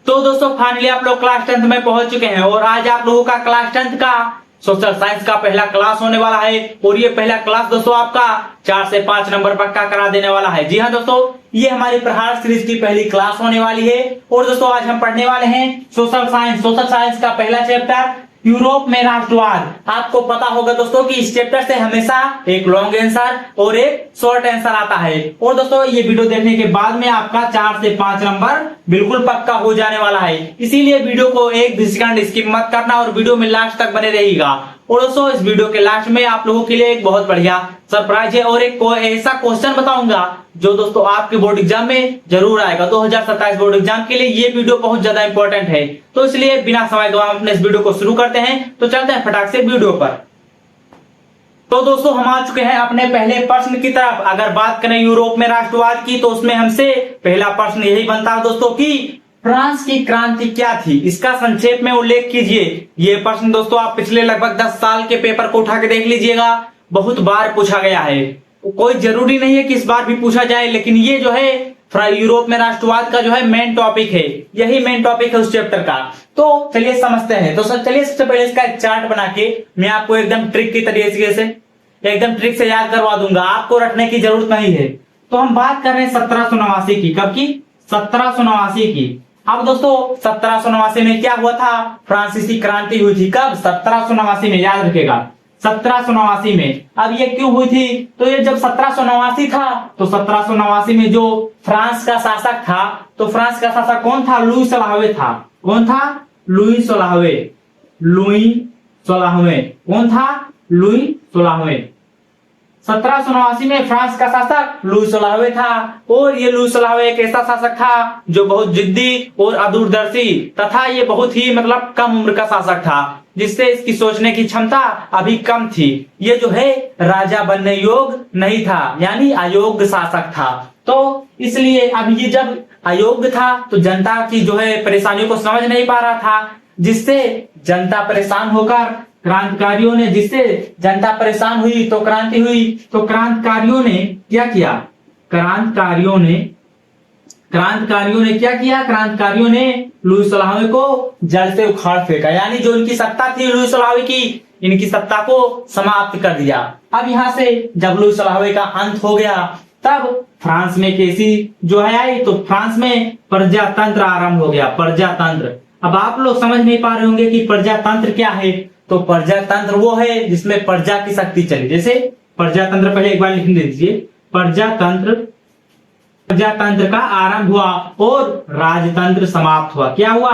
तो दोस्तों फाइनली आप लोग क्लास 10th में पहुंच चुके हैं और आज आप लोगों का क्लास 10th का सोशल साइंस का पहला क्लास होने वाला है। और ये पहला क्लास दोस्तों आपका 4 से 5 नंबर पक्का करा देने वाला है। जी हाँ दोस्तों, ये हमारी प्रहार सीरीज की पहली क्लास होने वाली है। और दोस्तों आज हम पढ़ने वाले हैं सोशल साइंस का पहला चैप्टर यूरोप में राष्ट्रवाद। आपको पता होगा दोस्तों कि इस चैप्टर से हमेशा एक लॉन्ग आंसर और एक शॉर्ट आंसर आता है। और दोस्तों ये वीडियो देखने के बाद में आपका 4 से 5 नंबर बिल्कुल पक्का हो जाने वाला है। इसीलिए वीडियो को एक भी सेकंड स्किप मत करना और वीडियो में लास्ट तक बने रहिएगा। और दोस्तों इस वीडियो के लास्ट में आप लोगों के लिए एक बहुत बढ़िया सरप्राइज है और एक ऐसा क्वेश्चन बताऊंगा जो दोस्तों आपके बोर्ड एग्जाम में जरूर आएगा। 2027 बोर्ड एग्जाम के लिए ये वीडियो बहुत ज्यादा इंपॉर्टेंट है। तो इसलिए बिना समय गवाए हम अपने इस वीडियो को शुरू करते हैं। तो चलते हैं फटाक से वीडियो पर। तो दोस्तों हम आ चुके हैं अपने पहले प्रश्न की तरफ। अगर बात करें यूरोप में राष्ट्रवाद की तो उसमें हमसे पहला प्रश्न यही बनता है दोस्तों कि फ्रांस की क्रांति क्या थी, इसका संक्षेप में उल्लेख कीजिए। ये प्रश्न दोस्तों आप पिछले लगभग 10 साल के पेपर को उठा के देख लीजिएगा, बहुत बार पूछा गया है। कोई जरूरी नहीं है कि इस बार भी पूछा जाए, लेकिन ये जो है यूरोप में राष्ट्रवाद का जो है मेन टॉपिक है, यही मेन टॉपिक है उस चैप्टर का। तो चलिए समझते हैं। तो चलिए सबसे पहले इसका एक चार्ट बना के मैं आपको एकदम ट्रिक की तरीके से एकदम ट्रिक से याद करवा दूंगा, आपको रटने की जरूरत नहीं है। तो हम बात कर रहे हैं 1789 की। कब की? 1789 की। अब दोस्तों 1789 में क्या हुआ था? फ्रांसीसी क्रांति हुई थी। कब? 1789 में, याद रखेगा 1789 में। अब ये क्यों हुई थी? तो ये जब 1789 था तो 1789 में जो फ्रांस का शासक था, तो फ्रांस का शासक कौन था? लुई 16वें था। कौन था? लुई 16वें। लुई 16वें कौन था? लुई 16वें। 1789 में फ्रांस का शासक लुई 16वें था। और ये लुई 16वें एक ऐसा शासक था जो बहुत जिद्दी और अदूरदर्शी तथा ये बहुत ही मतलब कम उम्र का शासक था, जिससे इसकी सोचने की क्षमता अभी कम थी। ये जो है राजा बनने योग्य नहीं था, यानी अयोग्य शासक था। तो इसलिए अब ये जब अयोग्य था तो जनता की जो है परेशानियों को समझ नहीं पा रहा था, जिससे जनता परेशान होकर क्रांतिकारियों ने, जिससे जनता परेशान हुई तो क्रांति हुई। तो क्रांतिकारियों ने क्या किया? क्रांतिकारियों ने क्या किया? क्रांतिकारियों ने लुई 16वें को जड़ से उखाड़ फेंका, यानी जो इनकी सत्ता थी लुई 16वें की, इनकी सत्ता को समाप्त कर दिया। अब यहाँ से जब लुई 16वें का अंत हो गया तब फ्रांस में कैसी जो है आई, तो फ्रांस में प्रजातंत्र आरंभ हो गया। प्रजातंत्र। अब आप लोग समझ नहीं पा रहे होंगे कि प्रजातंत्र क्या है। तो प्रजातंत्र वो है जिसमें प्रजा की शक्ति चले। जैसे प्रजातंत्र, पहले एक बार लिख दीजिए, प्रजातंत्र का आरंभ हुआ और राजतंत्र समाप्त हुआ। क्या हुआ?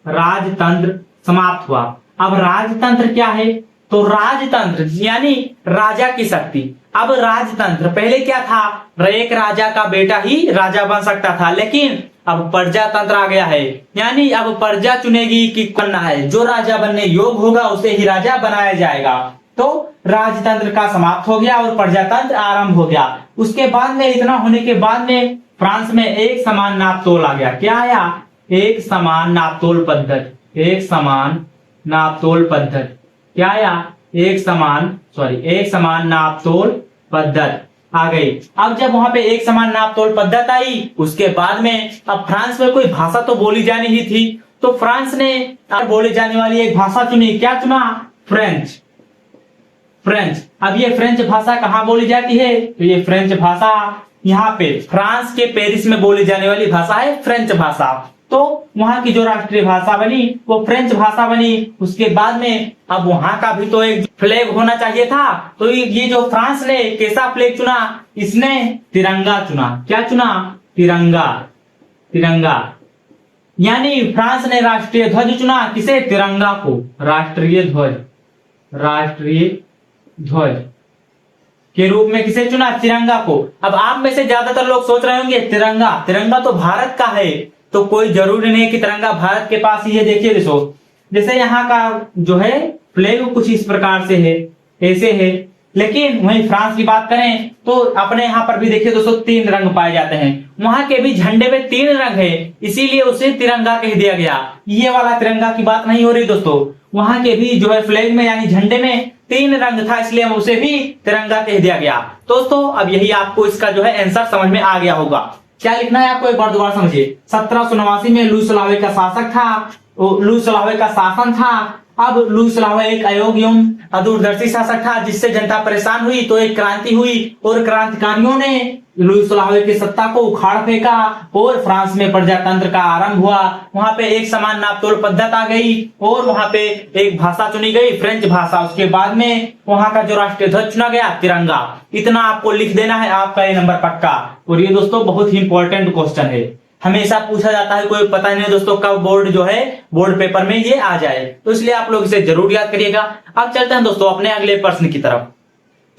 राजतंत्र समाप्त हुआ। अब राजतंत्र क्या है? तो राजतंत्र यानी राजा की शक्ति। अब राजतंत्र पहले क्या था? एक राजा का बेटा ही राजा बन सकता था, लेकिन अब प्रजातंत्र आ गया है, यानी अब प्रजा चुनेगी कि करना है, जो राजा बनने योग्य होगा उसे ही राजा बनाया जाएगा। तो राजतंत्र का समाप्त हो गया और प्रजातंत्र आरंभ हो गया। उसके बाद में, इतना होने के बाद में फ्रांस में एक समान नापतोल आ गया। क्या आया? एक समान नापतोल पद्धति। एक समान नापतोल पद्धति। क्या आया? एक समान नापतोल पद्धति आ गई। अब जब वहां पे एक समान नापतोल पद्धति आई, उसके बाद में अब फ्रांस में कोई भाषा तो बोली जानी ही थी, तो फ्रांस ने बोली जाने वाली एक भाषा चुनी। क्या चुना? फ्रेंच। अब ये फ्रेंच भाषा कहाँ बोली जाती है? तो ये फ्रेंच भाषा यहाँ पे फ्रांस के पेरिस में बोली जाने वाली भाषा है फ्रेंच भाषा। तो वहां की जो राष्ट्रीय भाषा बनी वो फ्रेंच भाषा बनी। उसके बाद में अब वहां का भी तो एक फ्लैग होना चाहिए था। तो ये जो फ्रांस ने कैसा फ्लैग चुना? इसने तिरंगा चुना। क्या चुना? तिरंगा। यानी फ्रांस ने राष्ट्रीय ध्वज चुना। किसे? तिरंगा को। राष्ट्रीय ध्वज के रूप में किसे चुना? तिरंगा को। अब आप में से ज्यादातर लोग सोच रहे होंगे तिरंगा तो भारत का है, तो कोई जरूरी नहीं कि तिरंगा भारत के पास ही है। देखिए दोस्तों, जैसे यहाँ का जो है फ्लैग कुछ इस प्रकार से है, ऐसे है, लेकिन वहीं फ्रांस की बात करें तो अपने यहाँ पर भी देखिए दोस्तों 3 रंग पाए जाते हैं। वहां के भी झंडे में 3 रंग है, इसीलिए उसे तिरंगा कह दिया गया। ये वाला तिरंगा की बात नहीं हो रही दोस्तों, वहां के भी जो है फ्लैग में यानी झंडे में 3 रंग था, इसलिए उसे भी तिरंगा कह दिया गया। दोस्तों अब यही आपको इसका जो है आंसर समझ में आ गया होगा। क्या लिखना है आपको, एक बार दोबारा समझिए। 1789 में लुई सलावे का शासक था, लुई सलावे का शासन था। अब लुई सलावे एक अयोग्य एवं अदूरदर्शी शासक था जिससे जनता परेशान हुई, तो एक क्रांति हुई और क्रांतिकारियों ने लुई सलावे की सत्ता को उखाड़ फेंका और फ्रांस में प्रजातंत्र का आरंभ हुआ। वहां पे एक समान नापतोल पद्धत आ गई और वहां पे एक भाषा चुनी गई, फ्रेंच भाषा। उसके बाद में वहां का जो राष्ट्रीय ध्वज चुना गया, तिरंगा। इतना आपको लिख देना है, आपका ये नंबर पक्का। और ये दोस्तों बहुत ही इंपॉर्टेंट क्वेश्चन है, हमेशा पूछा जाता है, कोई पता नहीं दोस्तों कब बोर्ड जो है बोर्ड पेपर में ये आ जाए, तो इसलिए आप लोग इसे जरूर याद करिएगा। अब चलते हैं दोस्तों अपने अगले प्रश्न की तरफ।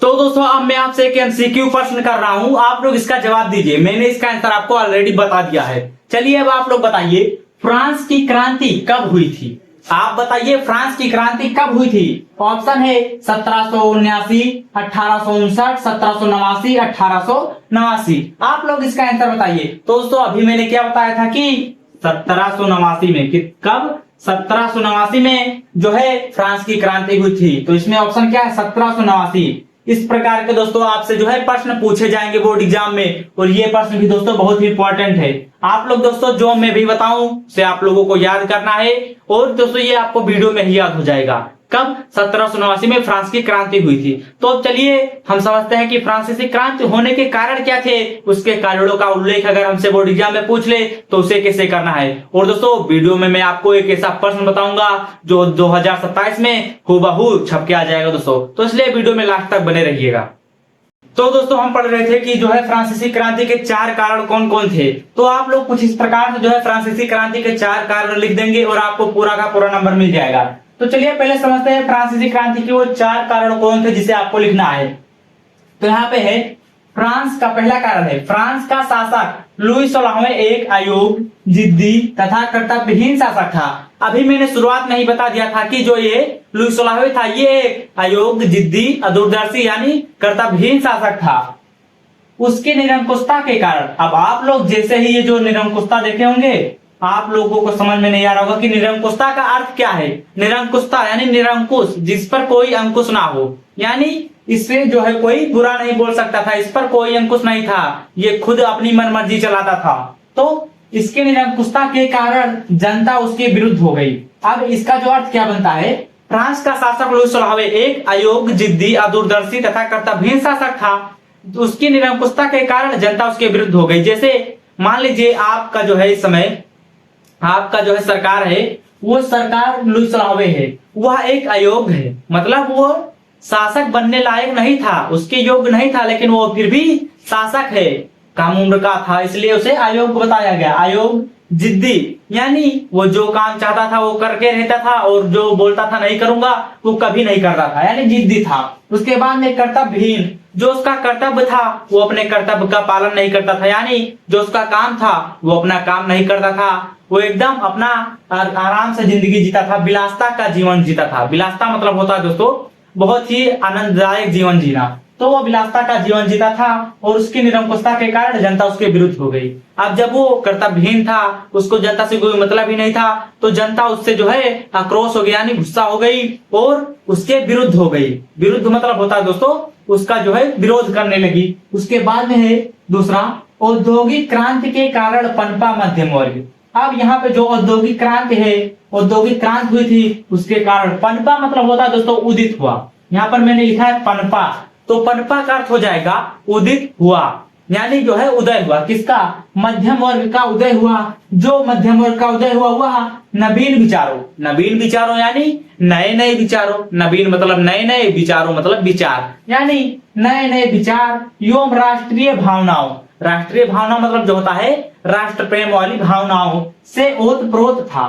तो दोस्तों अब मैं आपसे एक एमसीक्यू प्रश्न कर रहा हूं, आप लोग इसका जवाब दीजिए। मैंने इसका आंसर आपको ऑलरेडी बता दिया है। चलिए अब आप लोग बताइए, फ्रांस की क्रांति कब हुई थी? आप बताइए फ्रांस की क्रांति कब हुई थी? ऑप्शन है 1779, 1859, 1789, 1889। आप लोग इसका आंसर बताइए। तो दोस्तों अभी मैंने क्या बताया था कि 1789 में, कब? 1789 में जो है फ्रांस की क्रांति हुई थी। तो इसमें ऑप्शन क्या है? 1789। इस प्रकार के दोस्तों आपसे जो है प्रश्न पूछे जाएंगे बोर्ड एग्जाम में, और ये प्रश्न भी दोस्तों बहुत ही इंपॉर्टेंट है। आप लोग दोस्तों जो मैं भी बताऊं उसे आप लोगों को याद करना है, और दोस्तों ये आपको वीडियो में ही याद हो जाएगा। कब? 1789 में फ्रांस की क्रांति हुई थी। तो अब चलिए हम समझते हैं कि फ्रांसीसी क्रांति होने के कारण क्या थे, उसके कारणों का उल्लेख अगर हमसे बोर्ड एग्जाम में पूछ ले तो उसे कैसे करना है। और दोस्तों वीडियो में मैं आपको एक ऐसा प्रश्न बताऊंगा जो 2027 में हूबहू छप के आ जाएगा दोस्तों, तो इसलिए वीडियो में लास्ट तक बने रहिएगा। तो दोस्तों हम पढ़ रहे थे कि जो है फ्रांसीसी क्रांति के 4 कारण कौन कौन थे। तो आप लोग कुछ इस प्रकार से जो है फ्रांसीसी क्रांति के 4 कारण लिख देंगे और आपको पूरा का पूरा नंबर मिल जाएगा। तो चलिए पहले समझते हैं फ्रांसीसी क्रांति के वो 4 कारण कौन थे जिसे आपको लिखना है। तो यहाँ पे है फ्रांस का पहला कारण है, फ्रांस का शासक लुई 16वां एक अयोग्य, जिद्दी तथा कर्तव्यहीन शासक था। अभी मैंने शुरुआत में ही बता दिया था कि जो ये लुई 16वां था ये एक अयोग्य, जिद्दी, अदूरदर्शी यानी कर्तव्यहीन शासक था। उसके निरंकुशता के कारण, अब आप लोग जैसे ही ये जो निरंकुशता देखे होंगे आप लोगों को समझ में नहीं आ रहा होगा कि निरंकुशता का अर्थ क्या है। निरंकुशता यानी निरंकुश, जिस पर कोई अंकुश ना हो, यानी इससे जो है कोई बुरा नहीं बोल सकता था, इस पर कोई अंकुश नहीं था, ये खुद अपनी मनमर्जी चलाता था। तो इसके निरंकुशता के कारण जनता उसके विरुद्ध हो गई। अब इसका जो अर्थ क्या बनता है, फ्रांस का शासक लुई 16वां एक अयोग्य, जिद्दी, अदूरदर्शी तथा कर्तव्यहीन शासक था। उसकी निरंकुशता के कारण जनता उसके विरुद्ध हो गई। जैसे मान लीजिए आपका जो है इस समय आपका जो है सरकार है, वो सरकार लुई 16वां है, वह एक अयोग्य है, मतलब वो शासक बनने लायक नहीं था, उसके योग्य नहीं था, लेकिन वो फिर भी शासक है, कम उम्र का था, इसलिए उसे अयोग्य बताया गया। अयोग्य, जिद्दी यानी वो जो काम चाहता था वो करके रहता था और जो बोलता था नहीं करूंगा वो कभी नहीं करता था, यानी जिद्दी था। उसके बाद में कर्तव्यहीन, जो उसका कर्तव्य था वो अपने कर्तव्य का पालन नहीं करता था, यानी जो उसका काम था वो अपना काम नहीं करता था, वो एकदम अपना आराम से जिंदगी जीता था, विलासता का जीवन जीता था। विलासता मतलब होता है दोस्तों बहुत ही आनंददायक जीवन जीना, तो वो विलासता का जीवन जीता था और उसकी निरंकुशता के कारण जनता उसके विरुद्ध हो गई। अब जब वो कर्तव्यहीन था, उसको जनता से कोई मतलब ही नहीं था, तो जनता उससे जो है आक्रोश हो गया, यानी गुस्सा हो गई और उसके विरुद्ध हो गई। विरुद्ध मतलब होता है दोस्तों उसका जो है विरोध करने लगी। उसके बाद में है दूसरा, औद्योगिक क्रांति के कारण पनपा मध्यम वर्ग। अब यहाँ पे जो औद्योगिक क्रांति है, औद्योगिक क्रांति हुई थी, उसके कारण पनपा मतलब होता है दोस्तों उदित हुआ। यहाँ पर मैंने लिखा है पनपा, तो पनपा का अर्थ हो जाएगा उदित हुआ, यानी जो है उदय हुआ। किसका? मध्यम वर्ग का उदय हुआ। जो मध्यम वर्ग का उदय हुआ वह नवीन विचारों, नवीन विचारों यानी नए नए विचारों, नवीन मतलब नए नए, विचारों मतलब विचार, यानी नए नए विचार एवं राष्ट्रीय भावनाओं। राष्ट्रीय भावना मतलब जो होता है राष्ट्र प्रेम वाली भावनाओं से ओतप्रोत था।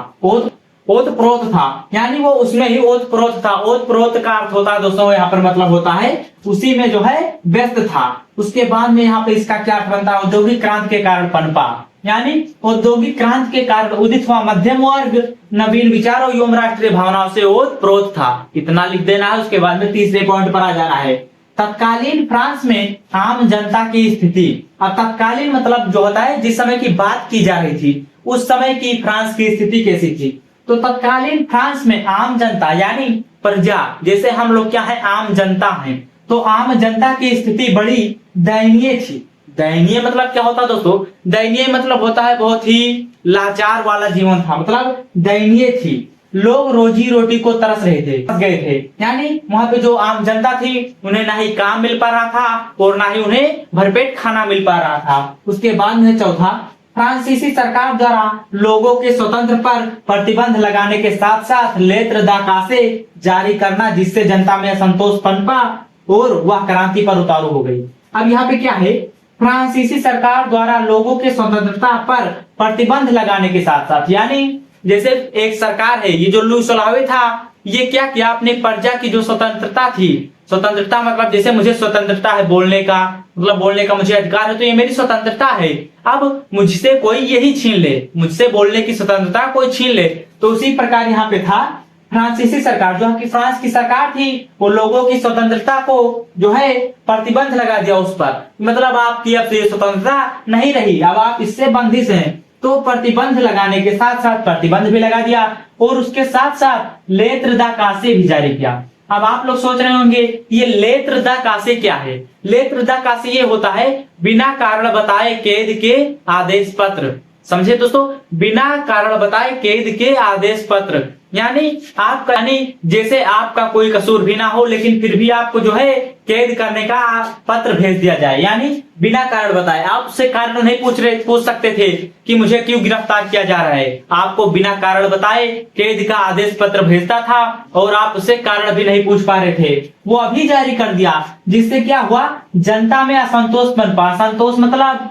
ओतप्रोत था यानी वो उसमें ही ओतप्रोत था। ओतप्रोत का अर्थ होता है दोस्तों यहाँ पर मतलब होता है उसी में जो है व्यस्त था। उसके बाद में यहाँ पे इसका क्या अर्थ बनता है? औद्योगिक क्रांति के कारण पनपा, यानी औद्योगिक क्रांति के कारण उदित हुआ मध्यम वर्ग नवीन विचारों एवं राष्ट्रीय भावनाओं से ओतप्रोत था। इतना लिख देना है। उसके बाद में तीसरे पॉइंट पर आ जाना है तत्कालीन फ्रांस में आम जनता की स्थिति। अब तत्कालीन मतलब जो होता है जिस समय की बात की जा रही थी उस समय की फ्रांस की स्थिति कैसी थी। तो तत्कालीन फ्रांस में आम जनता यानी प्रजा, जैसे हम लोग क्या है आम जनता हैं, तो आम जनता की स्थिति बड़ी दयनीय थी। दयनीय मतलब क्या होता है दोस्तों? दयनीय मतलब होता है बहुत ही लाचार वाला जीवन था, मतलब दयनीय थी। लोग रोजी रोटी को तरस रहे थे, फंस गए थे। यानी वहां पे जो आम जनता थी उन्हें ना ही काम मिल पा रहा था और ना ही उन्हें भरपेट खाना मिल पा रहा था। उसके बाद में चौथा, फ्रांसीसी सरकार द्वारा लोगों के स्वतंत्र पर प्रतिबंध लगाने के साथ साथ लेत्र दाकासे जारी करना, जिससे जनता में असंतोष पनपा और वह क्रांति पर उतारू हो गई। अब यहाँ पे क्या है? फ्रांसीसी सरकार द्वारा लोगों के स्वतंत्रता पर प्रतिबंध लगाने के साथ साथ, यानी जैसे एक सरकार है, ये जो लुई सलावे था, ये क्या किया? अपने प्रजा की जो स्वतंत्रता थी, स्वतंत्रता मतलब जैसे मुझे स्वतंत्रता है बोलने का, मतलब बोलने का मुझे अधिकार है, तो ये मेरी स्वतंत्रता है। अब मुझसे कोई यही छीन ले, मुझसे बोलने की स्वतंत्रता कोई छीन ले, तो उसी प्रकार यहाँ पे था फ्रांसीसी सरकार, जो कि फ्रांस की सरकार थी, वो लोगों की स्वतंत्रता को जो है प्रतिबंध लगा दिया उस पर। मतलब आपकी अब से स्वतंत्रता नहीं रही, अब आप इससे बंदिश हैं। तो प्रतिबंध लगाने के साथ साथ प्रतिबंध भी लगा दिया और उसके साथ साथ लेत्र दाकासे भी जारी किया। अब आप लोग सोच रहे होंगे ये लेत्र दाकासे क्या है? लेत्र दाकासे ये होता है बिना कारण बताए कैद के आदेश पत्र। समझे दोस्तों? बिना कारण बताए कैद के आदेश पत्र, यानी आपका, यानी जैसे आपका कोई कसूर भी ना हो लेकिन फिर भी आपको जो है कैद करने का पत्र भेज दिया जाए, यानी बिना कारण बताए। आप उससे कारण नहीं पूछ सकते थे कि मुझे क्यों गिरफ्तार किया जा रहा है। आपको बिना कारण बताए कैद का आदेश पत्र भेजता था और आप उससे कारण भी नहीं पूछ पा रहे थे, वो अभी जारी कर दिया। जिससे क्या हुआ? जनता में असंतोष पनपा। असंतोष मतलब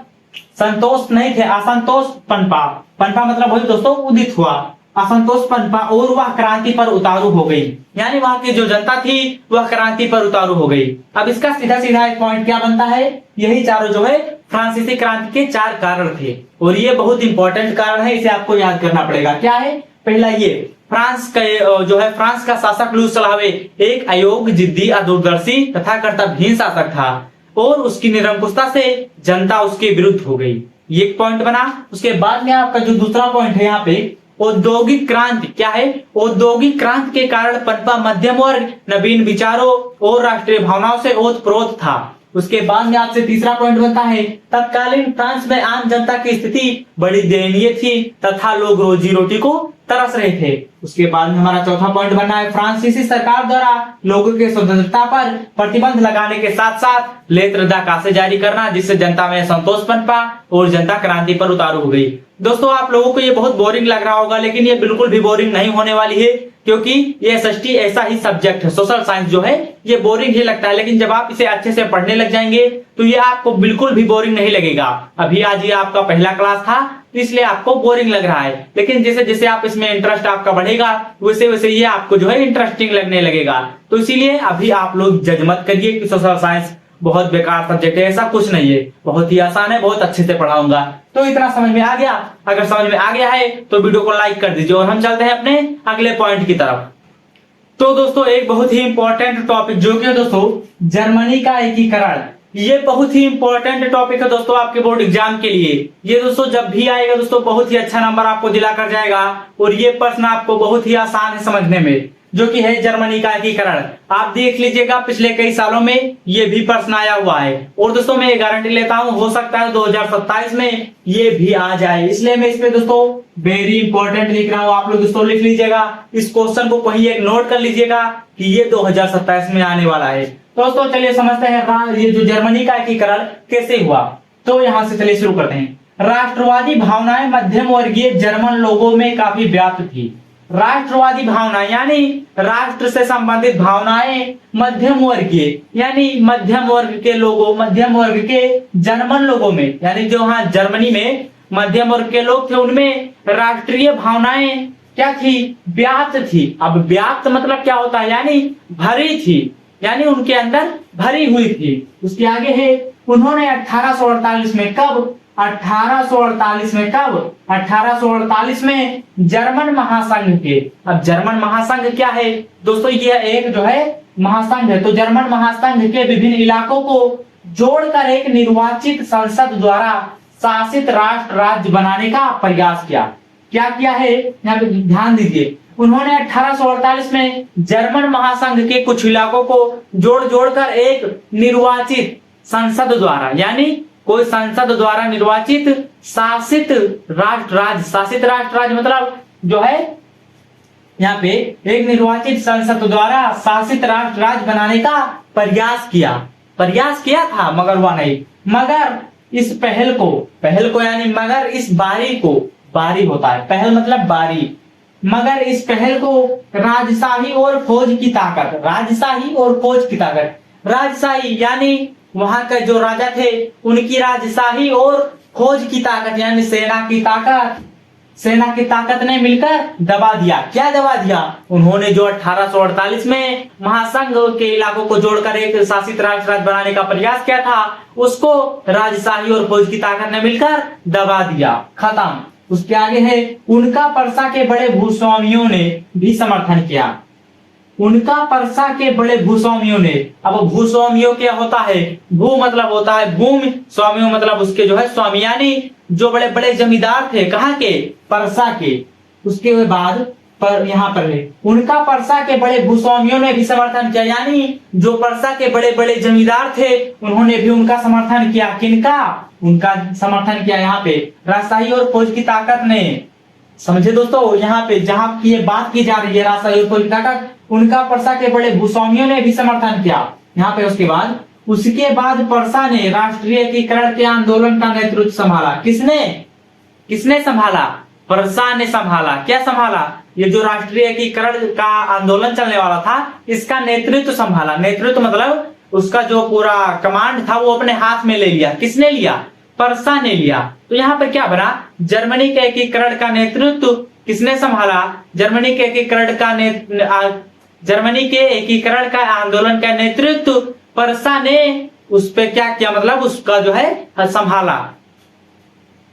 संतोष नहीं थे, असंतोष पनपा। पनपा मतलब वही दोस्तों, उदित हुआ। असंतोष पनपा और वह क्रांति पर उतारू हो गई, यानी वहां की जो जनता थी वह क्रांति पर उतारू हो गई। अब इसका सीधा सीधा एक पॉइंट क्या बनता है? यही चारों जो है फ्रांसीसी क्रांति के 4 कारण थे और ये बहुत इंपॉर्टेंट कारण है, इसे आपको याद करना पड़ेगा। क्या है? पहला ये, फ्रांस का जो है फ्रांस का शासक लुई सलावे एक अयोग्य, जिद्दी, अदूरदर्शी तथा कर्तव्यहीन शासक था और उसकी निरंकुशता से जनता उसके विरुद्ध हो गई। ये एक पॉइंट बना। उसके बाद में आपका जो दूसरा पॉइंट है यहाँ पे, औद्योगिक क्रांति। क्या है? औद्योगिक क्रांति के कारण पनपा मध्यम वर्ग नवीन विचारों और राष्ट्रीय भावनाओं से ओतप्रोत था। उसके बाद में आपसे तीसरा पॉइंट बनता है, तत्कालीन फ्रांस में आम जनता की स्थिति बड़ी दयनीय थी तथा लोग रोजी रोटी को तरस रहे थे। उसके बाद में हमारा चौथा पॉइंट बनना है, फ्रांसीसी सरकार द्वारा लोगों के स्वतंत्रता पर प्रतिबंध लगाने के साथ साथ लेत्र दाकासे जारी करना, जिससे जनता में संतोष पनपा और जनता क्रांति पर उतारू हो गई। दोस्तों आप लोगों को ये बहुत बोरिंग लग रहा होगा, लेकिन ये बिल्कुल भी बोरिंग नहीं होने वाली है, क्योंकि ये एसएसटी ऐसा ही सब्जेक्ट है। सोशल साइंस जो है ये बोरिंग ही लगता है, लेकिन जब आप इसे अच्छे से पढ़ने लग जाएंगे तो ये आपको बिल्कुल भी बोरिंग नहीं लगेगा। अभी आज ये आपका पहला क्लास था तो इसलिए आपको बोरिंग लग रहा है, लेकिन जैसे जैसे आप इसमें इंटरेस्ट आपका बढ़ेगा वैसे वैसे ये आपको जो है इंटरेस्टिंग लगने लगेगा। तो इसीलिए अभी आप लोग जज मत करिए कि सोशल साइंस बहुत बेकार सब्जेक्ट है, ऐसा कुछ नहीं है, बहुत ही आसान है, बहुत अच्छे से पढ़ाऊंगा। तो इतना समझ में आ गया? अगर समझ में आ गया है तो वीडियो को लाइक कर दीजिए और हम चलते हैं अपने अगले पॉइंट की तरफ। तो दोस्तों एक बहुत ही इंपॉर्टेंट टॉपिक जो कि दोस्तों जर्मनी का एकीकरण, ये बहुत ही इंपॉर्टेंट टॉपिक है दोस्तों आपके बोर्ड एग्जाम के लिए। ये दोस्तों जब भी आएगा दोस्तों बहुत ही अच्छा नंबर आपको दिला कर जाएगा और ये प्रश्न आपको बहुत ही आसान है समझने में, जो कि है जर्मनी का एकीकरण। आप देख लीजिएगा पिछले कई सालों में ये भी प्रश्न आया हुआ है और दोस्तों मैं ये गारंटी लेता हूं हो सकता है 2027 में ये भी आ जाए, इसलिए मैं इसमें दोस्तों वेरी इंपॉर्टेंट लिख रहा हूं। आप लोग दोस्तों लिख लीजिएगा, इस क्वेश्चन को कहीं एक नोट कर लीजिएगा कि ये 2027 में आने वाला है। दोस्तों चलिए समझते हैं ये जो जर्मनी का एकीकरण कैसे हुआ। तो यहाँ से चलिए शुरू करते हैं। राष्ट्रवादी भावनाएं मध्यम वर्गीय जर्मन लोगों में काफी व्याप्त थी। राष्ट्रवादी भावना यानी राष्ट्र से संबंधित भावनाएं मध्यम वर्गीय यानी मध्यम वर्ग के लोगों, मध्यम वर्ग के जर्मन लोगों में, यानी जो हाँ जर्मनी में मध्यम वर्ग के लोग थे उनमें राष्ट्रीय भावनाएं क्या थी? व्याप्त थी। अब व्याप्त मतलब क्या होता है? यानी भरी थी, यानी उनके अंदर भरी हुई थी। उसके आगे है उन्होंने 1848 में कब 1848 में जर्मन महासंघ के, अब जर्मन महासंघ क्या है दोस्तों? ये एक जो है महासंघ है। तो जर्मन महासंघ के विभिन्न इलाकों को जोड़कर एक निर्वाचित संसद द्वारा शासित राष्ट्र राज्य बनाने का प्रयास किया। क्या किया है यहाँ पे ध्यान दीजिए। उन्होंने 1848 में जर्मन महासंघ के कुछ इलाकों को जोड़कर एक निर्वाचित संसद द्वारा, यानी कोई संसद द्वारा निर्वाचित शासित राष्ट्र राज्य, शासित राष्ट्र राज्य मतलब जो है यहाँ पे एक निर्वाचित संसद द्वारा शासित राष्ट्र राज्य बनाने का प्रयास किया था, मगर हुआ नहीं। मगर इस पहल को यानी मगर इस बारी को, बारी होता है पहल मतलब बारी, मगर इस पहल को राजशाही और फौज की ताकत, राजशाही यानी वहां का जो राजा थे उनकी राजशाही और फौज की ताकत यानी सेना की ताकत ने मिलकर दबा दिया। क्या दबा दिया? उन्होंने जो 1848 में महासंघ के इलाकों को जोड़कर एक शासित राष्ट्र राज्य बनाने का प्रयास किया था, उसको राजशाही और फौज की ताकत ने मिलकर दबा दिया, खत्म। उसके आगे है उनका परसा के बड़े भूस्वामियों ने भी समर्थन किया। उनका परसा के बड़े भूस्वामियों ने, अब भूस्वामियों क्या होता है? भू मतलब होता है भूमि, स्वामियों मतलब उसके जो है स्वामी, यानी जो बड़े बड़े जमींदार थे, कहाँ के? परसा के। उसके बाद पर यहाँ पर है उनका परसा के बड़े भूस्वामियों ने भी समर्थन किया, यानी जो परसा के बड़े बड़े जमींदार थे उन्होंने भी उनका समर्थन किया। किनका? उनका समर्थन किया यहाँ पे राजशाही और फौज की ताकत ने। समझे दोस्तों, यहाँ पे जहां ये बात की जा रही है राजशाही और फौज की ताकत, उनका परसा के बड़े भूस्वामियों ने भी समर्थन किया यहाँ पे। उसके बाद परसा ने राष्ट्रीय एकीकरण के आंदोलन का नेतृत्व संभाला। किसने संभाला? परसा ने संभाला। क्या संभाला? ये जो राष्ट्रीय एकीकरण का आंदोलन चलने वाला था इसका नेतृत्व संभाला। नेतृत्व मतलब उसका जो पूरा कमांड था वो अपने हाथ में ले लिया। किसने लिया? परसा ने लिया। तो यहाँ पर क्या बना? जर्मनी के एकीकरण का नेतृत्व किसने संभाला? जर्मनी के एकीकरण का आंदोलन का नेतृत्व परसा ने उस पे क्या किया, मतलब उसका जो है संभाला।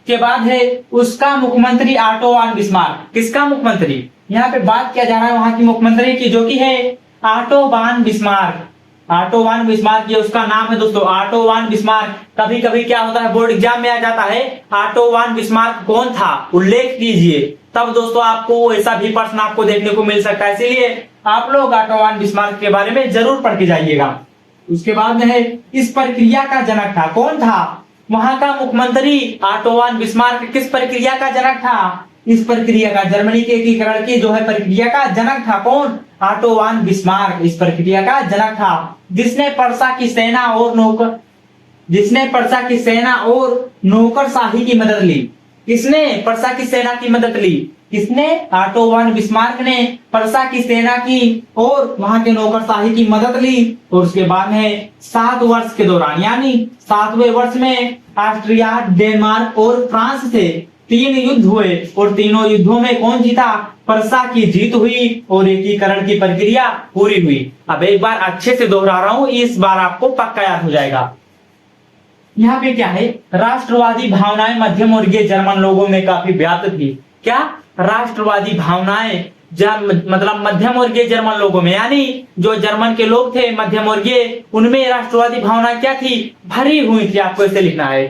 के बाद है उसका मुख्यमंत्री ऑटो वान बिस्मार्क। किसका मुख्यमंत्री? यहाँ पे बात किया जा रहा है वहां की मुख्यमंत्री की, जो कि है ऑटो वान बिस्मार्क। ऑटो वान बिस्मार्क ये उसका नाम है दोस्तों, ऑटो वान बिस्मार्क। कभी कभी क्या होता है बोर्ड एग्जाम में आ जाता है ऑटो वान बिस्मार्क कौन था, उल्लेख कीजिए, तब दोस्तों आपको ऐसा भी प्रश्न आपको देखने को मिल सकता है। इसीलिए आप लोग ऑटो वान बिस्मार्क के बारे में जरूर पढ़ के जाइएगा। उसके बाद में है इस प्रक्रिया का जनक था। कौन था? वहां का मुख्यमंत्री ऑटो वान बिस्मार्क किस प्रक्रिया का जनक था? इस प्रक्रिया का, जर्मनी के एकीकरण की जो है प्रक्रिया का जनक था। कौन? ऑटो वान बिस्मार्क इस प्रक्रिया का जनक था, जिसने परसा की सेना और नौकरशाही की मदद ली। किसने परसा की सेना की मदद ली? किसने? ऑटो वान बिस्मार्क ने परसा की सेना की और वहां के नौकरशाही की मदद ली। और उसके बाद में 7 वर्ष के दौरान, यानी 7वें वर्ष में ऑस्ट्रिया, डेनमार्क और फ्रांस से 3 युद्ध हुए और तीनों युद्धों में कौन जीता? परसा की जीत हुई और एकीकरण की प्रक्रिया पूरी हुई। अब एक बार अच्छे से दोहरा रहा हूं, इस बार आपको पक्का याद हो जाएगा। यहाँ पे क्या है? राष्ट्रवादी भावनाएं मध्यम वर्गीय जर्मन लोगों में काफी व्याप्त थी। क्या? राष्ट्रवादी भावनाएं मतलब मध्यम वर्गीय जर्मन लोगों में, यानी जो जर्मन के लोग थे मध्यम वर्गीय, उनमें राष्ट्रवादी भावना क्या थी? भरी हुई थी। आपको ऐसे लिखना है,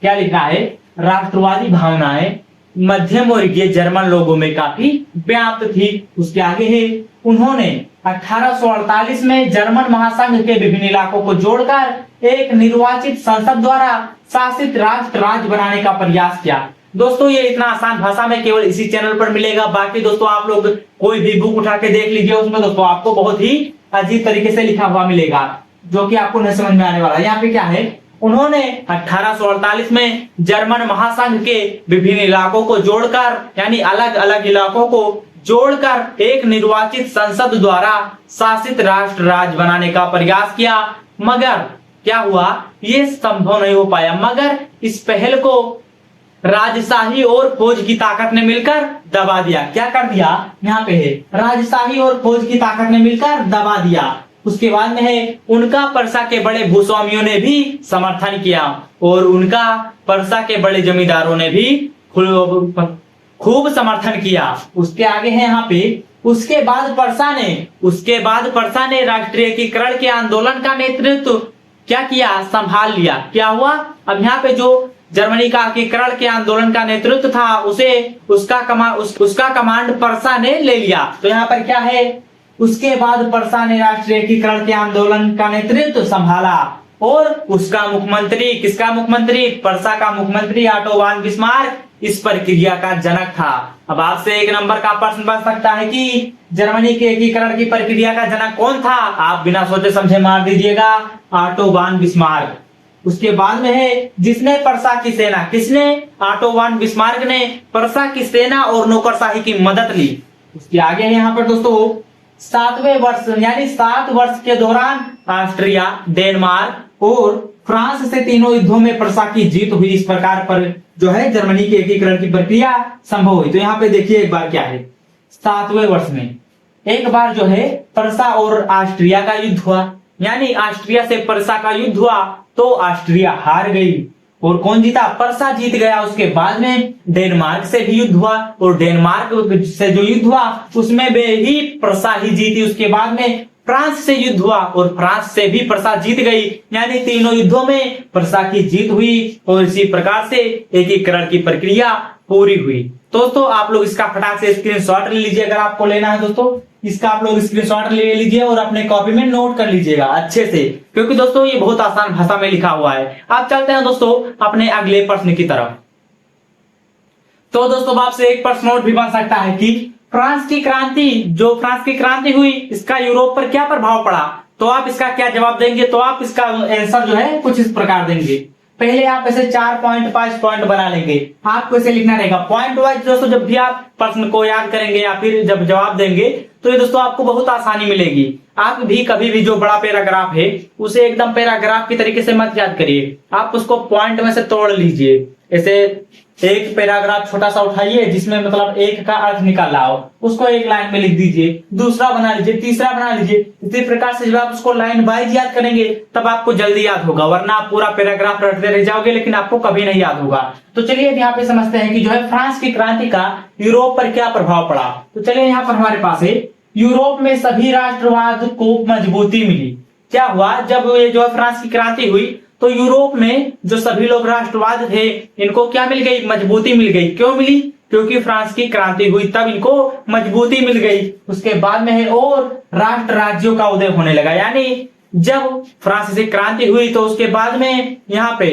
क्या लिखना है? राष्ट्रवादी भावनाएं मध्यम वर्गीय जर्मन लोगों में काफी व्याप्त थी। उसके आगे है उन्होंने 1848 में जर्मन महासंघ के विभिन्न इलाकों को जोड़कर एक निर्वाचित संसद द्वारा शासित राष्ट्र राज्य बनाने का प्रयास किया। दोस्तों ये इतना आसान भाषा में केवल इसी चैनल पर मिलेगा। बाकी दोस्तों आप लोग कोई भी बुक उठा के देख लीजिए, उसमें दोस्तों आपको बहुत ही अजीब तरीके से लिखा हुआ मिलेगा, जो कि आपको नहीं समझ में आने वाला। यहाँ पे क्या है? उन्होंने 1848 में जर्मन महासंघ के विभिन्न इलाकों को जोड़कर, यानी अलग अलग इलाकों को जोड़कर एक निर्वाचित संसद द्वारा शासित राष्ट्र राज्य बनाने का प्रयास किया। मगर क्या हुआ? ये संभव नहीं हो पाया। मगर इस पहल को राजशाही और फौज की ताकत ने मिलकर दबा दिया। क्या कर दिया? यहाँ पे है राजशाही और फौज की ताकत ने मिलकर दबा दिया। उसके बाद में है उनका परसा के बड़े भूस्वामियों ने भी समर्थन किया और उनका परसा के बड़े जमींदारों ने भी खूब समर्थन किया। उसके आगे है यहाँ पे उसके बाद परसा ने राष्ट्रीय एकीकरण के आंदोलन का नेतृत्व क्या किया? संभाल लिया। क्या हुआ? अब यहाँ पे जो जर्मनी का एकीकरण के आंदोलन का नेतृत्व था उसका कमांड परसा ने ले लिया। तो यहाँ पर क्या है? उसके बाद परसा ने राष्ट्रीय एकीकरण के आंदोलन का नेतृत्व संभाला और उसका मुख्यमंत्री, किसका मुख्यमंत्री, पर्सा का मुख्यमंत्री ऑटो वन बिस्मार्क इस प्रक्रिया का जनक था। अब आपसे 1 नंबर का प्रश्न बन सकता है कि जर्मनी के एकीकरण की प्रक्रिया का जनक कौन था? आप बिना सोचे समझे मार दीजिएगा, ऑटो वन बिस्मार्क। उसके बाद में है जिसने पर्सा की सेना, किसने? ऑटो वन बिस्मार्क ने पर्सा की सेना और नौकरशाही की मदद ली। उसके आगे है यहाँ पर दोस्तों 7वें वर्ष यानी 7 वर्ष के दौरान ऑस्ट्रिया, डेनमार्क और फ्रांस से तीनों युद्धों में पर्सा की जीत हुई। इस प्रकार पर जो है जर्मनी के एकीकरण की प्रक्रिया संभव हुई। तो यहाँ पे देखिए एक बार क्या है, 7वें वर्ष में एक बार जो है पर्सा और ऑस्ट्रिया का युद्ध हुआ, यानी ऑस्ट्रिया से पर्सा का युद्ध हुआ तो ऑस्ट्रिया हार गई और कौन जीता? पर्सा जीत गया। उसके बाद में डेनमार्क से भी युद्ध हुआ और डेनमार्क से जो युद्ध हुआ उसमें भी पर्सा ही जीती। उसके बाद में फ्रांस से युद्ध हुआ और फ्रांस से भी पर्सा जीत गई, यानी तीनों युद्धों में पर्सा की जीत हुई और इसी प्रकार से एकीकरण की प्रक्रिया पूरी हुई। दोस्तों आप लोग इसका फटाक से स्क्रीनशॉट ले लीजिए, अगर आपको लेना है दोस्तों इसका आप लोग स्क्रीनशॉट ले लीजिए और अपने कॉपी में नोट कर लीजिएगा अच्छे से, क्योंकि दोस्तों ये बहुत आसान भाषा में लिखा हुआ है। आप चलते हैं दोस्तों अपने अगले प्रश्न की तरफ। तो दोस्तों आपसे एक प्रश्न और भी बन सकता है कि फ्रांस की क्रांति हुई इसका यूरोप पर क्या प्रभाव पड़ा? तो आप इसका क्या जवाब देंगे? तो आप इसका आंसर जो है कुछ इस प्रकार देंगे। पहले आप ऐसे 4 पॉइंट 5 पॉइंट बना लेंगे, आपको इसे लिखना रहेगा पॉइंट वाइज। दोस्तों जब भी आप प्रश्न को याद करेंगे या फिर जब जवाब देंगे तो ये दोस्तों आपको बहुत आसानी मिलेगी। आप भी कभी भी जो बड़ा पैराग्राफ है उसे एकदम पैराग्राफ की तरीके से मत याद करिए, आप उसको पॉइंट में से तोड़ लीजिए। ऐसे एक पैराग्राफ छोटा सा उठाइए जिसमें मतलब एक का अर्थ निकाला हो, उसको एक लाइन में लिख दीजिए, दूसरा बना लीजिए, तीसरा बना लीजिए। इसी प्रकार से जब आप उसको लाइन वाइज याद करेंगे तब आपको जल्दी याद होगा, वरना आप पूरा पैराग्राफ रटते रह जाओगे लेकिन आपको कभी नहीं याद होगा। तो चलिए यहाँ पे समझते हैं कि जो है फ्रांस की क्रांति का यूरोप पर क्या प्रभाव पड़ा। तो चलिए यहाँ पर हमारे पास है यूरोप में सभी राष्ट्रवाद को मजबूती मिली। क्या हुआ जब ये जो है फ्रांस की क्रांति हुई तो यूरोप में जो सभी लोग राष्ट्रवाद थे इनको क्या मिल गई? मजबूती मिल गई। क्यों मिली? क्योंकि फ्रांस की क्रांति हुई तब इनको मजबूती मिल गई। उसके बाद में है और राष्ट्र राज्यों का उदय होने लगा, यानी जब फ्रांस से क्रांति हुई तो उसके बाद में यहाँ पे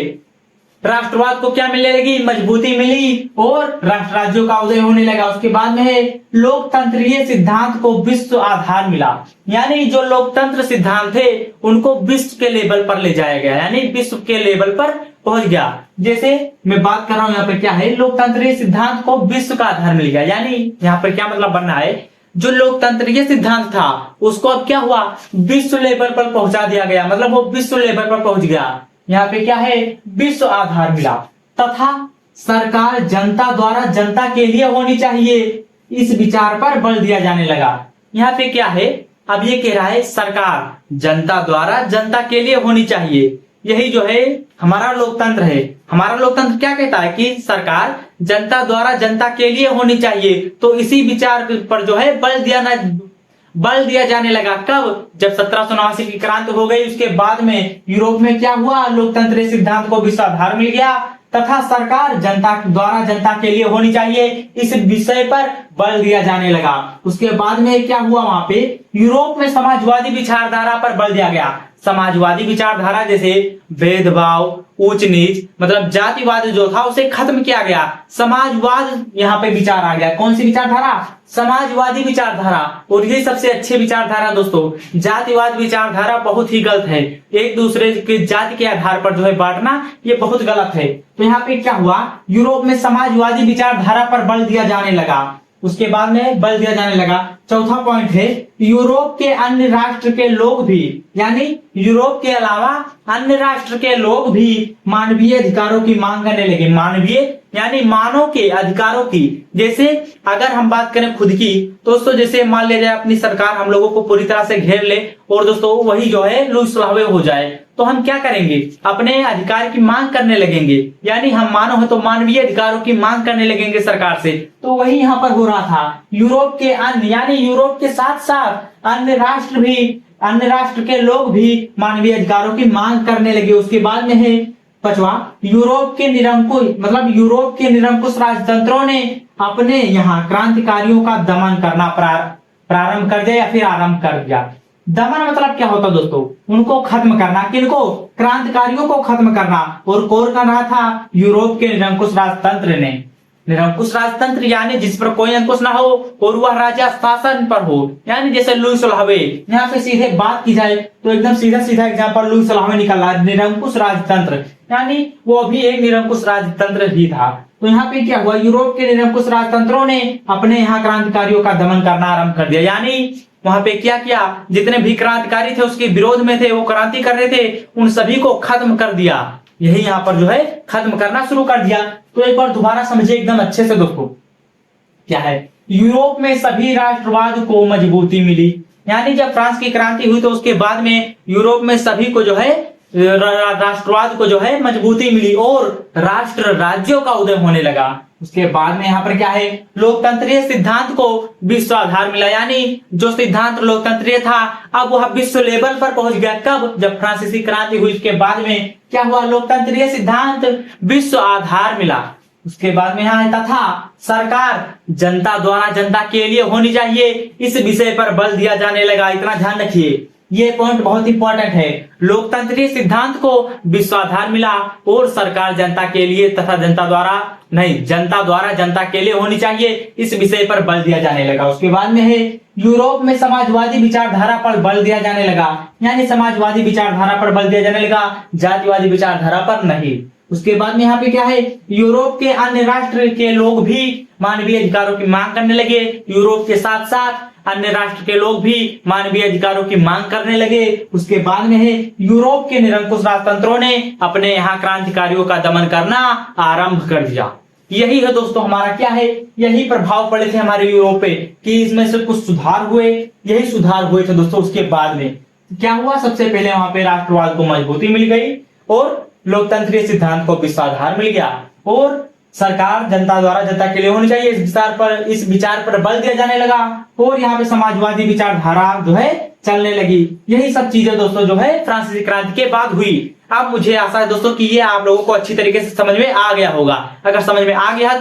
राष्ट्रवाद को क्या मिलने लगी? मजबूती मिली और राष्ट्र राज्यों का उदय होने लगा। उसके बाद में लोकतंत्रीय सिद्धांत को विश्व आधार मिला, यानी जो लोकतंत्र सिद्धांत थे उनको विश्व के लेवल पर ले जाया गया, यानी विश्व के लेवल पर पहुंच गया। जैसे मैं बात कर रहा हूं यहाँ पे क्या है, लोकतंत्रीय सिद्धांत को विश्व का आधार मिल गया, यानी यहाँ पर क्या मतलब बनना है, जो लोकतंत्रीय सिद्धांत था उसको अब क्या हुआ? विश्व लेवल पर पहुंचा दिया गया, मतलब वो विश्व लेवल पर पहुंच गया। यहाँ पे क्या है? विश्व आधार मिला। तथा सरकार जनता द्वारा जनता के लिए होनी चाहिए, इस विचार पर बल दिया जाने लगा। यहाँ पे क्या है? अब ये कह रहा है सरकार जनता द्वारा जनता के लिए होनी चाहिए, यही जो है हमारा लोकतंत्र है। हमारा लोकतंत्र क्या कहता है कि सरकार जनता द्वारा जनता के लिए होनी चाहिए, तो इसी विचार पर जो है बल दिया जाने लगा। कब? जब 1789 की क्रांति हो गई, उसके बाद में यूरोप में क्या हुआ? लोकतंत्र सिद्धांत को विश्व आधार मिल गया तथा सरकार जनता द्वारा जनता के लिए होनी चाहिए, इस विषय पर बल दिया जाने लगा। उसके बाद में क्या हुआ? वहां पे यूरोप में समाजवादी विचारधारा पर बल दिया गया। समाजवादी विचारधारा जैसे भेदभाव, उच्च नीच, मतलब जातिवाद जो था उसे खत्म किया गया। समाजवाद यहाँ पे विचार आ गया। कौन सी विचारधारा? समाजवादी विचारधारा। और ये सबसे अच्छे विचारधारा दोस्तों। जातिवाद विचारधारा बहुत ही गलत है, एक दूसरे के जाति के आधार पर जो है बांटना, ये बहुत गलत है। तो यहाँ पे क्या हुआ? यूरोप में समाजवादी विचारधारा पर बल दिया जाने लगा। उसके बाद में बल दिया जाने लगा। चौथा पॉइंट है यूरोप के अन्य राष्ट्र के लोग भी, यानी यूरोप के अलावा अन्य राष्ट्र के लोग भी मानवीय अधिकारों की मांग करने लगे। मानवीय यानी मानव के अधिकारों की। जैसे अगर हम बात करें खुद की, दोस्तों जैसे मान ले जाए अपनी सरकार हम लोगों को पूरी तरह से घेर ले और दोस्तों वही जो है लूज सुलहवे हो जाए, तो हम क्या करेंगे? अपने अधिकार की मांग करने लगेंगे, यानी हम मानव है तो मानवीय अधिकारों की मांग करने लगेंगे सरकार से। तो वही यहाँ पर हो रहा था। यूरोप के अन्य यानी यूरोप के साथ साथ अन्य राष्ट्र के लोग भी मानवीय अधिकारों की मांग करने लगे। उसके बाद में है पांचवा, यूरोप के निरंकुश राजतंत्रों ने अपने यहाँ क्रांतिकारियों का दमन करना प्रारंभ कर दिया या फिर आरंभ कर दिया। दमन मतलब क्या होता दोस्तों, उनको खत्म करना। किनको? क्रांतिकारियों को खत्म करना। और कौन कर रहा था? यूरोप के निरंकुश राजतंत्र ने। निरंकुश राजतंत्र यानी जिस पर कोई अंकुश ना हो और वह राजा शासन पर हो, यानी जैसे लुई सलाहवे। यहाँ पे सीधे बात की जाए तो एकदम सीधा सीधा एग्जाम्पल लुई सलाहवे निकल रहा है। निरंकुश राजतंत्र यानी वो भी एक निरंकुश राजतंत्र ही था। तो यहाँ पे क्या हुआ, यूरोप के निरंकुश राजतंत्रों ने अपने यहाँ क्रांतिकारियों का दमन करना आरंभ कर दिया। यानी वहां पे क्या किया, जितने भी क्रांतिकारी थे उसके विरोध में थे, वो क्रांति कर रहे थे, उन सभी को खत्म कर दिया। यही यहाँ पर जो है खत्म करना शुरू कर दिया। तो एक बार दोबारा समझिए एकदम अच्छे से दोस्तों, क्या है, यूरोप में सभी राष्ट्रवाद को मजबूती मिली। यानी जब फ्रांस की क्रांति हुई तो उसके बाद में यूरोप में सभी को जो है राष्ट्रवाद को जो है मजबूती मिली और राष्ट्र राज्यों का उदय होने लगा। उसके बाद में यहाँ पर क्या है, लोकतंत्रीय सिद्धांत को विश्व आधार मिला। यानी जो सिद्धांत लोकतंत्रीय था अब वह विश्व लेवल पर पहुंच गया। कब? जब फ्रांसीसी क्रांति हुई। उसके बाद में क्या हुआ, लोकतंत्रीय सिद्धांत विश्व आधार मिला। उसके बाद में यहाँ आता था सरकार जनता द्वारा जनता के लिए होनी चाहिए, इस विषय पर बल दिया जाने लगा। इतना ध्यान रखिए, ये पॉइंट बहुत इंपॉर्टेंट है। लोकतंत्रीय सिद्धांत को विश्वाधार मिला और सरकार जनता के लिए तथा जनता द्वारा जनता के लिए होनी चाहिए, इस विषय पर बल दिया जाने लगा। उसके बाद में है यूरोप में समाजवादी विचारधारा पर बल दिया जाने लगा। यानी समाजवादी विचारधारा पर बल दिया जाने लगा, जातिवादी विचारधारा पर नहीं। उसके बाद में यहाँ पे क्या है, यूरोप के अन्य राष्ट्र के लोग भी मानवीय अधिकारों की मांग करने लगे। यूरोप के साथ साथ अन्य राष्ट्र के लोग भी मानवीय अधिकारों की मांग करने लगे। उसके बाद में है यूरोप के निरंकुश राजतंत्रों ने अपने यहाँ क्रांतिकारियों का दमन करना आरंभ कर दिया। यही है दोस्तों हमारा क्या है, यही प्रभाव पड़े थे हमारे यूरोप पे कि इसमें से कुछ सुधार हुए। यही सुधार हुए थे दोस्तों। उसके बाद में क्या हुआ, सबसे पहले वहां पे राष्ट्रवाद को मजबूती मिल गई और लोकतंत्रीय सिद्धांत को विश्वाधार मिल गया और सरकार जनता द्वारा जनता के लिए होनी चाहिए, इस विचार पर बल दिया जाने लगा और यहाँ पे समाजवादी विचारधारा जो है चलने लगी। यही सब चीजें दोस्तों जो है फ्रांसीसी क्रांति के बाद हुई। अब मुझे आशा है दोस्तों कि ये आप लोगों को अच्छी तरीके से समझ में आ गया होगा। अगर समझ में आ गया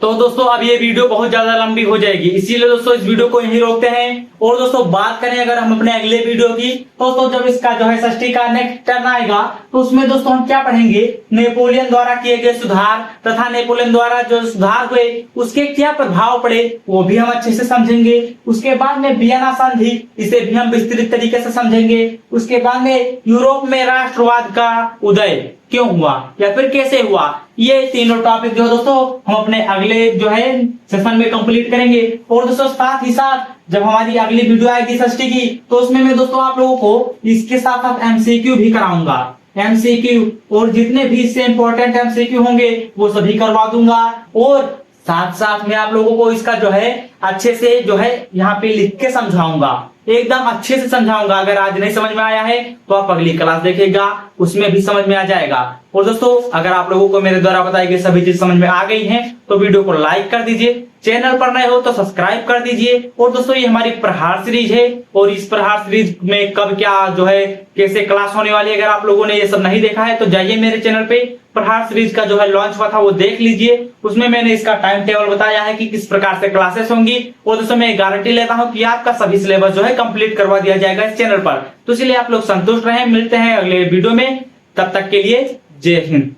तो दोस्तों अब ये वीडियो बहुत ज्यादा लंबी हो जाएगी, इसीलिए दोस्तों इस वीडियो को यहीं रोकते हैं। और दोस्तों बात करें अगर हम अपने अगले वीडियो की, तो जब इसका जो है षष्ठी का नेक्स्ट टर्न आएगा तो उसमें दोस्तों हम क्या पढ़ेंगे, नेपोलियन द्वारा किए गए सुधार तथा नेपोलियन द्वारा जो सुधार हुए उसके क्या प्रभाव पड़े वो भी हम अच्छे से समझेंगे। उसके बाद में वियना संधि, इसे भी हम विस्तृत तरीके से समझेंगे। उसके बाद में यूरोप में राष्ट्रवाद का उदय क्यों हुआ या फिर कैसे हुआ, ये तीनों टॉपिक जो है दोस्तों हम अपने अगले जो है सेशन में कंप्लीट करेंगे। और दोस्तों साथ ही साथ जब हमारी अगली वीडियो आएगी षष्ठी की तो उसमें मैं दोस्तों आप लोगों को इसके साथ साथ एमसीक्यू भी कराऊंगा। एमसीक्यू और जितने भी इससे इंपॉर्टेंट एमसीक्यू होंगे वो सभी करवा दूंगा और साथ साथ में आप लोगों को इसका जो है अच्छे से जो है यहाँ पे लिख के समझाऊंगा, एकदम अच्छे से समझाऊंगा। अगर आज नहीं समझ में आया है तो आप अगली क्लास देखिएगा, उसमें भी समझ में आ जाएगा। और दोस्तों अगर आप लोगों को मेरे द्वारा बताई गई सभी चीज समझ में आ गई हैं तो वीडियो को लाइक कर दीजिए, चैनल पर नए हो तो सब्सक्राइब कर दीजिए। और दोस्तों ये हमारी प्रहार सीरीज है और इस प्रहार सीरीज में कब क्या जो है कैसे क्लास होने वाली है, अगर आप लोगों ने ये सब नहीं देखा है तो जाइए मेरे चैनल पे, प्रहार सीरीज का जो है लॉन्च हुआ था वो देख लीजिए। उसमें मैंने इसका टाइम टेबल बताया है कि किस प्रकार से क्लासेस होंगी। और दोस्तों मैं गारंटी लेता हूं कि आपका सभी सिलेबस जो है कंप्लीट करवा दिया जाएगा इस चैनल पर। तो इसलिए आप लोग संतुष्ट रहें, मिलते हैं अगले वीडियो में, तब तक के लिए जय हिंद।